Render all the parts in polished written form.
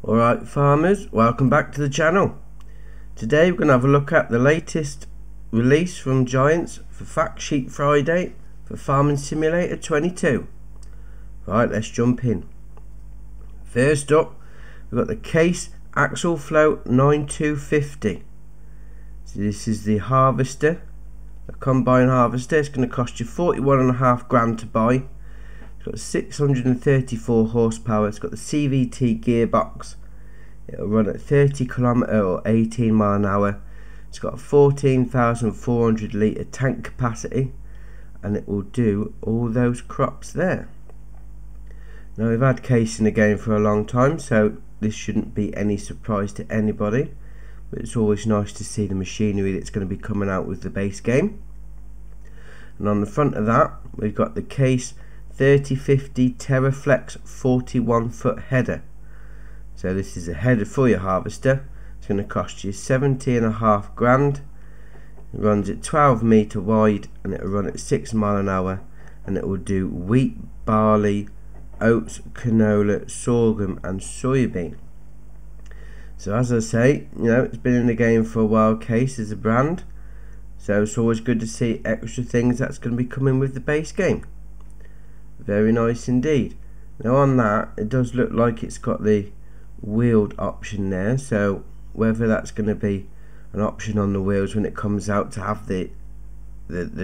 Alright farmers, welcome back to the channel. Today we're going to have a look at the latest release from Giants for Fact Sheet Friday for Farming Simulator 22. Right, let's jump in. First up, we've got the Case Axle Flow 9250. So this is the harvester, the combine harvester. It's going to cost you 41.5 grand to buy. It's got 634 horsepower. It's got the CVT gearbox. It'll run at 30 km or 18 mile an hour. It's got a 14,400 litre tank capacity, and it will do all those crops there. Now we've had Case in the game for a long time, so this shouldn't be any surprise to anybody, but it's always nice to see the machinery that's going to be coming out with the base game. And on the front of that we've got the Case 3050 Teraflex 41 foot header. So this is a header for your harvester. It's going to cost you 70.5 grand. It runs at 12 metre wide and it will run at 6 mile an hour, and it will do wheat, barley, oats, canola, sorghum and soybean. So as I say, it's been in the game for a while, Case as a brand, so it's always good to see extra things that's going to be coming with the base game. Very nice indeed. Now on that, it does look like it's got the wheeled option there, so whether that's going to be an option on the wheels when it comes out to have the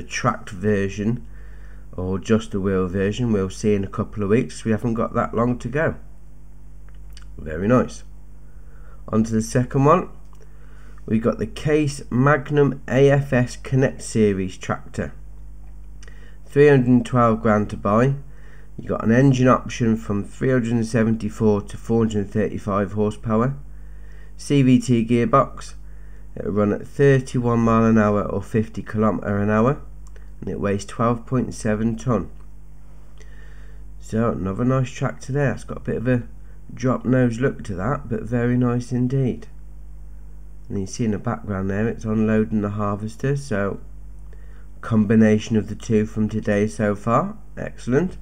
tracked version or just the wheel version, we'll see in a couple of weeks. We haven't got that long to go. Very nice. On to the second one. We got the Case Magnum AFS Connect Series tractor. 312 grand to buy. You got an engine option from 374 to 435 horsepower. CVT gearbox. It'll run at 31 mile an hour or 50 km an hour, and it weighs 12.7 ton. So another nice tractor there. It's got a bit of a drop nose look to that, but very nice indeed. And you see in the background there, it's unloading the harvester, so combination of the two from today so far. Excellent.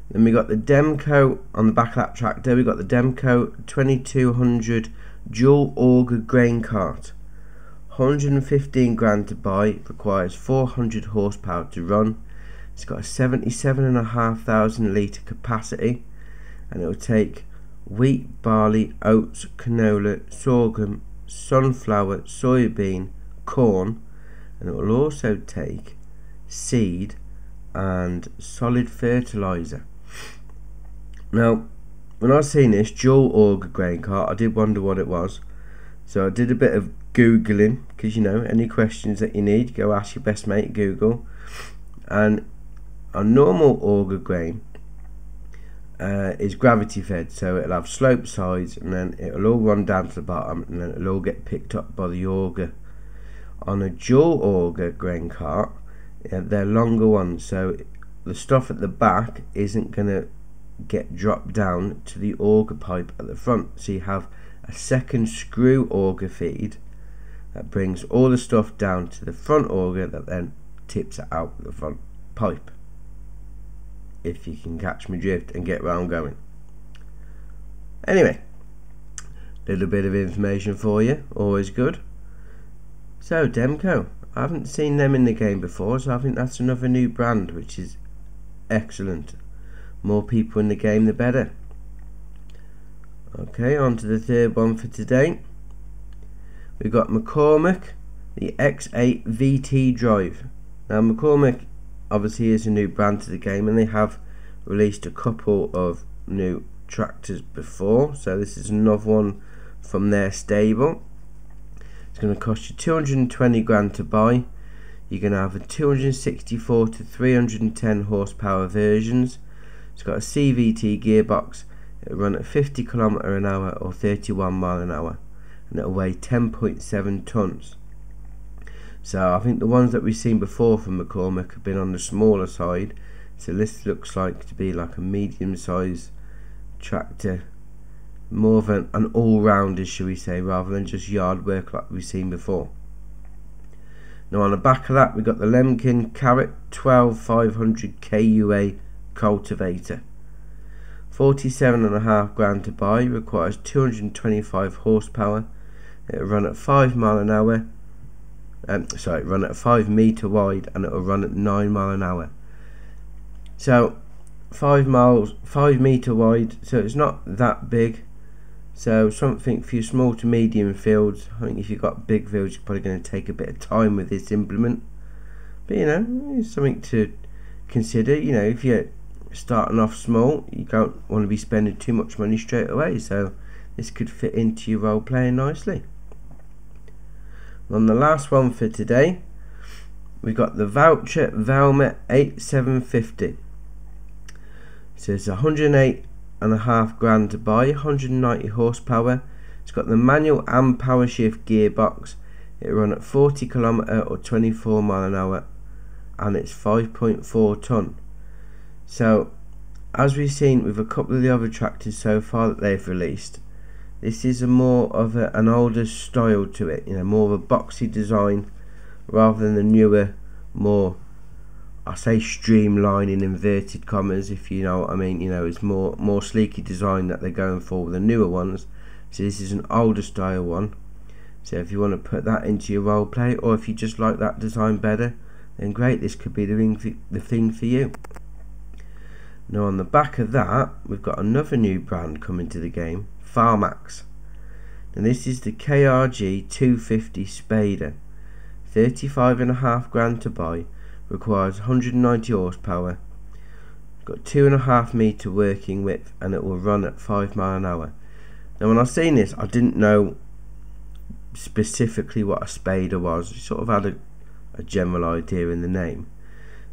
Then we got the Demco on the back of that tractor. We got the Demco 2200 dual auger grain cart. 115 grand to buy. Requires 400 horsepower to run. It's got a 77,500 litre capacity, and it will take wheat, barley, oats, canola, sorghum, sunflower, soybean, corn, and it will also take seed and solid fertilizer. Now when I seen this dual auger grain cart, I did wonder what it was, so I did a bit of googling, because any questions that you need, go ask your best mate Google. And a normal auger grain is gravity fed, so it'll have slope sides and then it'll all run down to the bottom and then it'll all get picked up by the auger. On a dual auger grain cart, they're longer ones, so the stuff at the back isn't going to get dropped down to the auger pipe at the front, so you have a second screw auger feed that brings all the stuff down to the front auger that then tips it out the front pipe, if you can catch my drift and get where I'm going. Anyway, little bit of information for you, always good. So Demco, I haven't seen them in the game before, so I think that's another new brand, which is excellent. More people in the game the better. Okay, on to the third one for today. We've got McCormick, the X8 VT drive. Now McCormick obviously is a new brand to the game, and they have released a couple of new tractors before, so this is another one from their stable. It's going to cost you 220 grand to buy. You're going to have a 264 to 310 horsepower versions. It's got a CVT gearbox. It'll run at 50 km an hour or 31 mile an hour, and it'll weigh 10.7 tons. So I think the ones that we've seen before from McCormick have been on the smaller side, so this looks like to be like a medium sized tractor, more of an all-rounder, shall we say, rather than just yard work like we've seen before. Now on the back of that we've got the Lemkin Carrot 12500 KUA Cultivator. 47.5 grand to buy, requires 225 horsepower. It'll run at 5 mile an hour. Run at 5 meter wide, and it'll run at 9 mile an hour. So 5 meter wide, so it's not that big. So something for your small to medium fields. I think if you've got big fields, you're probably going to take a bit of time with this implement. But you know, it's something to consider. You know, if you're starting off small, you don't want to be spending too much money straight away. So this could fit into your role playing nicely. On the last one for today, we've got the Voucher Velma 8750. So it's 108.5 grand to buy, 190 horsepower. It's got the manual and power shift gearbox. It'll run at 40 km or 24 mile an hour, and it's 5.4 ton. So as we've seen with a couple of the other tractors so far that they've released, this is a more of an older style to it, you know, more of a boxy design rather than the newer, more, I say streamline in inverted commas, if you know what I mean. You know, it's more sleeky design that they're going for with the newer ones. So this is an older style one. So if you want to put that into your role play, or if you just like that design better, then great, this could be the thing for you. Now on the back of that, we've got another new brand coming to the game, Farmax. And this is the KRG 250 Spader, 35.5 grand to buy, requires 190 horsepower, got 2.5 meter working width, and it will run at 5 mile an hour. Now when I seen this, I didn't know specifically what a spader was. You sort of had a general idea in the name,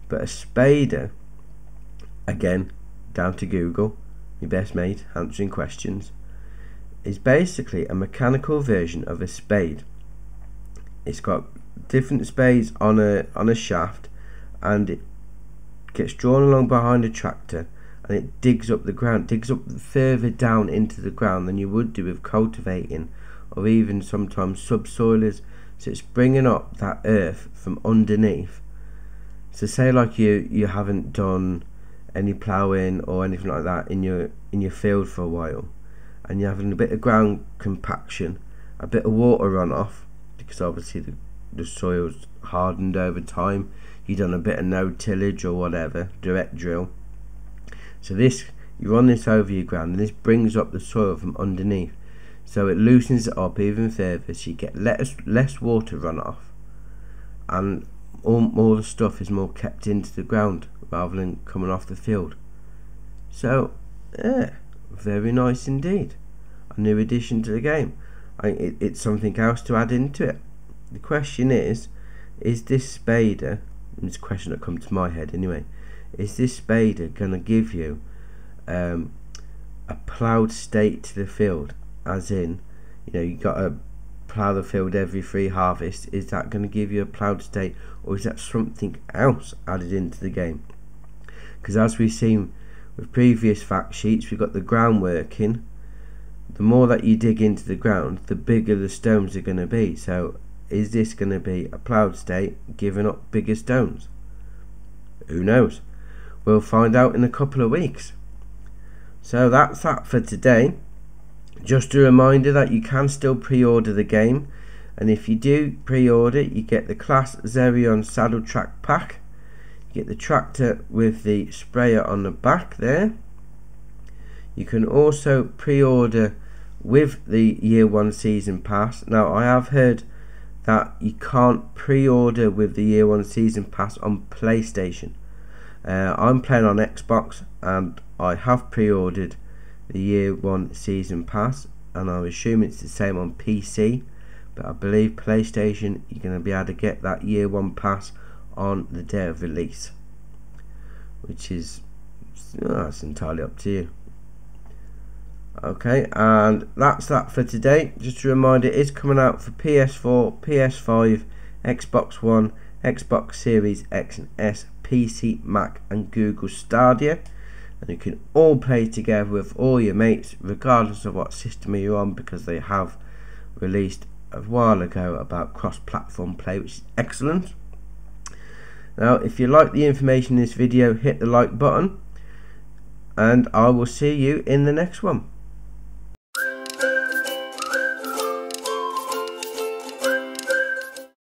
but a spader, again down to Google, my best mate answering questions, is basically a mechanical version of a spade. It's got different spades on a shaft, and it gets drawn along behind a tractor, and it digs up the ground, digs up further down into the ground than you would do with cultivating, or even sometimes subsoilers. So it's bringing up that earth from underneath. So say like you haven't done any ploughing or anything like that in your field for a while, and you're having a bit of ground compaction, a bit of water runoff, because obviously the soil's hardened over time. You've done a bit of no tillage or whatever, direct drill. So this, you run this over your ground, and this brings up the soil from underneath, so it loosens it up even further, so you get less water runoff, and all the stuff is more kept into the ground rather than coming off the field. So yeah, very nice indeed. A new addition to the game. It's something else to add into it. The question is this spader, it's a question that comes to my head anyway, is this spader going to give you a ploughed state to the field, as in, you know, you got to plough the field every 3 harvests? Is that going to give you a ploughed state, or is that something else added into the game? Because as we've seen with previous fact sheets, we've got the ground working. The more that you dig into the ground, the bigger the stones are going to be. So is this going to be a ploughed state giving up bigger stones? Who knows? We'll find out in a couple of weeks. So that's that for today. Just a reminder that you can still pre-order the game, and if you do pre-order, you get the Class Xerion Saddle Track Pack. You get the tractor with the sprayer on the back there. You can also pre-order with the Year 1 Season Pass. Now I have heard that you can't pre-order with the Year 1 Season Pass on PlayStation. I'm playing on Xbox, and I have pre-ordered the Year 1 Season Pass, and I'm assuming it's the same on PC, but I believe PlayStation, you're going to be able to get that Year 1 Pass on the day of release, which is, that's entirely up to you. Okay, and that's that for today. Just a reminder, it is coming out for PS4, PS5, Xbox One, Xbox Series X and S, PC, Mac and Google Stadia, and you can all play together with all your mates regardless of what system you're on, because they have released a while ago about cross-platform play, which is excellent. Now if you like the information in this video, hit the like button, and I will see you in the next one.